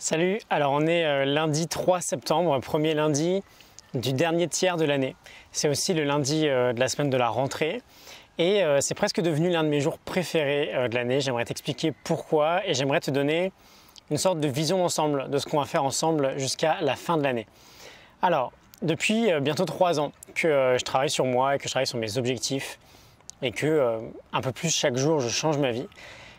Salut, alors on est lundi 3 septembre, premier lundi du dernier tiers de l'année. C'est aussi le lundi de la semaine de la rentrée et c'est presque devenu l'un de mes jours préférés de l'année. J'aimerais t'expliquer pourquoi et j'aimerais te donner une sorte de vision d'ensemble de ce qu'on va faire ensemble jusqu'à la fin de l'année. Alors, depuis bientôt 3 ans que je travaille sur moi et que je travaille sur mes objectifs et que un peu plus chaque jour je change ma vie,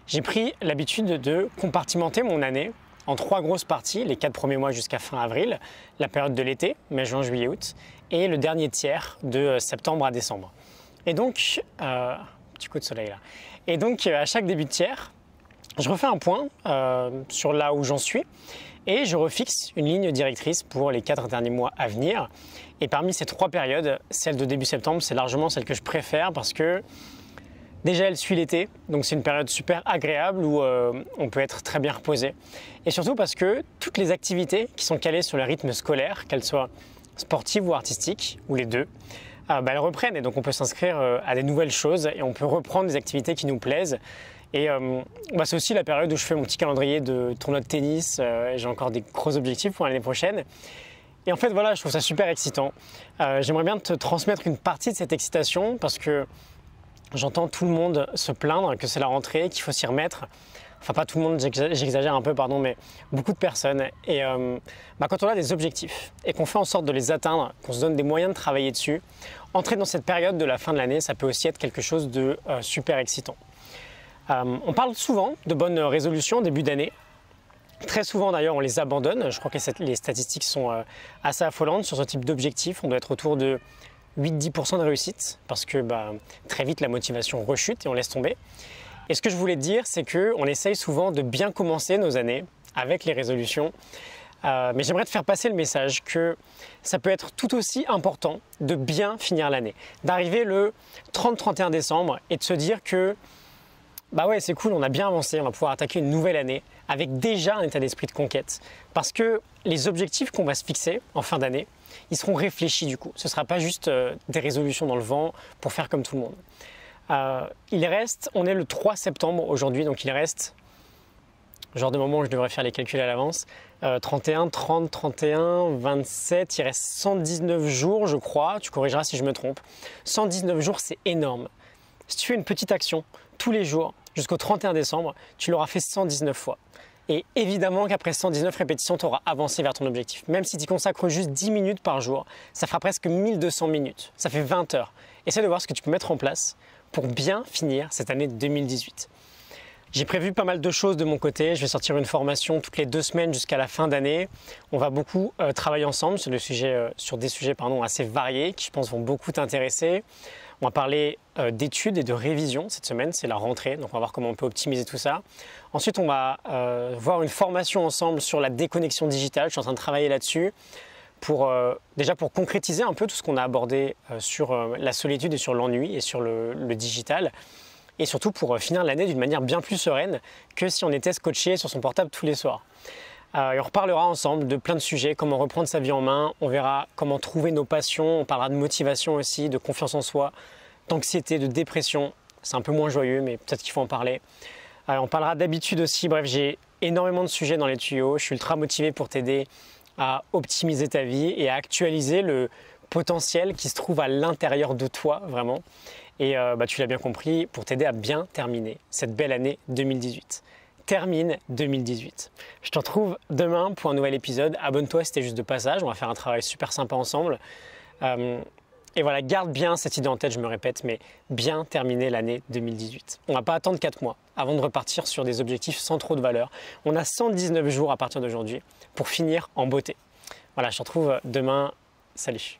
j'ai pris l'habitude de compartimenter mon année en 3 grosses parties, les 4 premiers mois jusqu'à fin avril, la période de l'été, mai, juin, juillet, août, et le dernier tiers de septembre à décembre. Et donc, petit coup de soleil là. Et donc, à chaque début de tiers, je refais un point sur là où j'en suis et je refixe une ligne directrice pour les 4 derniers mois à venir. Et parmi ces 3 périodes, celle de début septembre, c'est largement celle que je préfère parce que déjà, elle suit l'été, donc c'est une période super agréable où on peut être très bien reposé. Et surtout parce que toutes les activités qui sont calées sur le rythme scolaire, qu'elles soient sportives ou artistiques, ou les deux, elles reprennent. Et donc on peut s'inscrire à des nouvelles choses et on peut reprendre des activités qui nous plaisent. Et c'est aussi la période où je fais mon petit calendrier de tournoi de tennis. J'ai encore des gros objectifs pour l'année prochaine. Et en fait, voilà, je trouve ça super excitant. J'aimerais bien te transmettre une partie de cette excitation parce que j'entends tout le monde se plaindre que c'est la rentrée, qu'il faut s'y remettre. Enfin, pas tout le monde, j'exagère un peu, pardon, mais beaucoup de personnes. Et quand on a des objectifs et qu'on fait en sorte de les atteindre, qu'on se donne des moyens de travailler dessus, entrer dans cette période de la fin de l'année, ça peut aussi être quelque chose de super excitant. On parle souvent de bonnes résolutions en début d'année. Très souvent d'ailleurs, on les abandonne. Je crois que les statistiques sont assez affolantes sur ce type d'objectif. On doit être autour de 8-10% de réussite parce que très vite la motivation rechute et on laisse tomber. Et ce que je voulais te dire, c'est qu'on essaye souvent de bien commencer nos années avec les résolutions. Mais j'aimerais te faire passer le message que ça peut être tout aussi important de bien finir l'année. D'arriver le 30-31 décembre et de se dire que ouais, c'est cool, on a bien avancé, on va pouvoir attaquer une nouvelle année avec déjà un état d'esprit de conquête. Parce que les objectifs qu'on va se fixer en fin d'année, ils seront réfléchis du coup. Ce ne sera pas juste des résolutions dans le vent pour faire comme tout le monde. On est le 3 septembre aujourd'hui, donc il reste, genre de moment où je devrais faire les calculs à l'avance, 31, 30, 31, 27, il reste 119 jours je crois, tu corrigeras si je me trompe. 119 jours, c'est énorme. Si tu fais une petite action tous les jours jusqu'au 31 décembre, tu l'auras fait 119 fois. Et évidemment qu'après 119 répétitions, tu auras avancé vers ton objectif. Même si tu consacres juste 10 minutes par jour, ça fera presque 1200 minutes. Ça fait 20 heures. Essaie de voir ce que tu peux mettre en place pour bien finir cette année 2018. J'ai prévu pas mal de choses de mon côté. Je vais sortir une formation toutes les 2 semaines jusqu'à la fin d'année. On va beaucoup travailler ensemble sur des sujets assez variés qui, je pense, vont beaucoup t'intéresser. On va parler d'études et de révision cette semaine, c'est la rentrée, donc on va voir comment on peut optimiser tout ça. Ensuite, on va voir une formation ensemble sur la déconnexion digitale. Je suis en train de travailler là-dessus déjà pour concrétiser un peu tout ce qu'on a abordé sur la solitude et sur l'ennui et sur le digital. Et surtout pour finir l'année d'une manière bien plus sereine que si on était scotché sur son portable tous les soirs. Et on reparlera ensemble de plein de sujets, comment reprendre sa vie en main, on verra comment trouver nos passions, on parlera de motivation aussi, de confiance en soi, d'anxiété, de dépression. C'est un peu moins joyeux, mais peut-être qu'il faut en parler. On parlera d'habitude aussi, bref, j'ai énormément de sujets dans les tuyaux. Je suis ultra motivé pour t'aider à optimiser ta vie et à actualiser le potentiel qui se trouve à l'intérieur de toi, vraiment. Et tu l'as bien compris, pour t'aider à bien terminer cette belle année 2018. Termine 2018. Je te retrouve demain pour un nouvel épisode. Abonne-toi si t'es juste de passage, on va faire un travail super sympa ensemble. Et voilà, garde bien cette idée en tête, je me répète, mais bien terminer l'année 2018. On ne va pas attendre 4 mois avant de repartir sur des objectifs sans trop de valeur. On a 119 jours à partir d'aujourd'hui pour finir en beauté. Voilà, je te retrouve demain. Salut.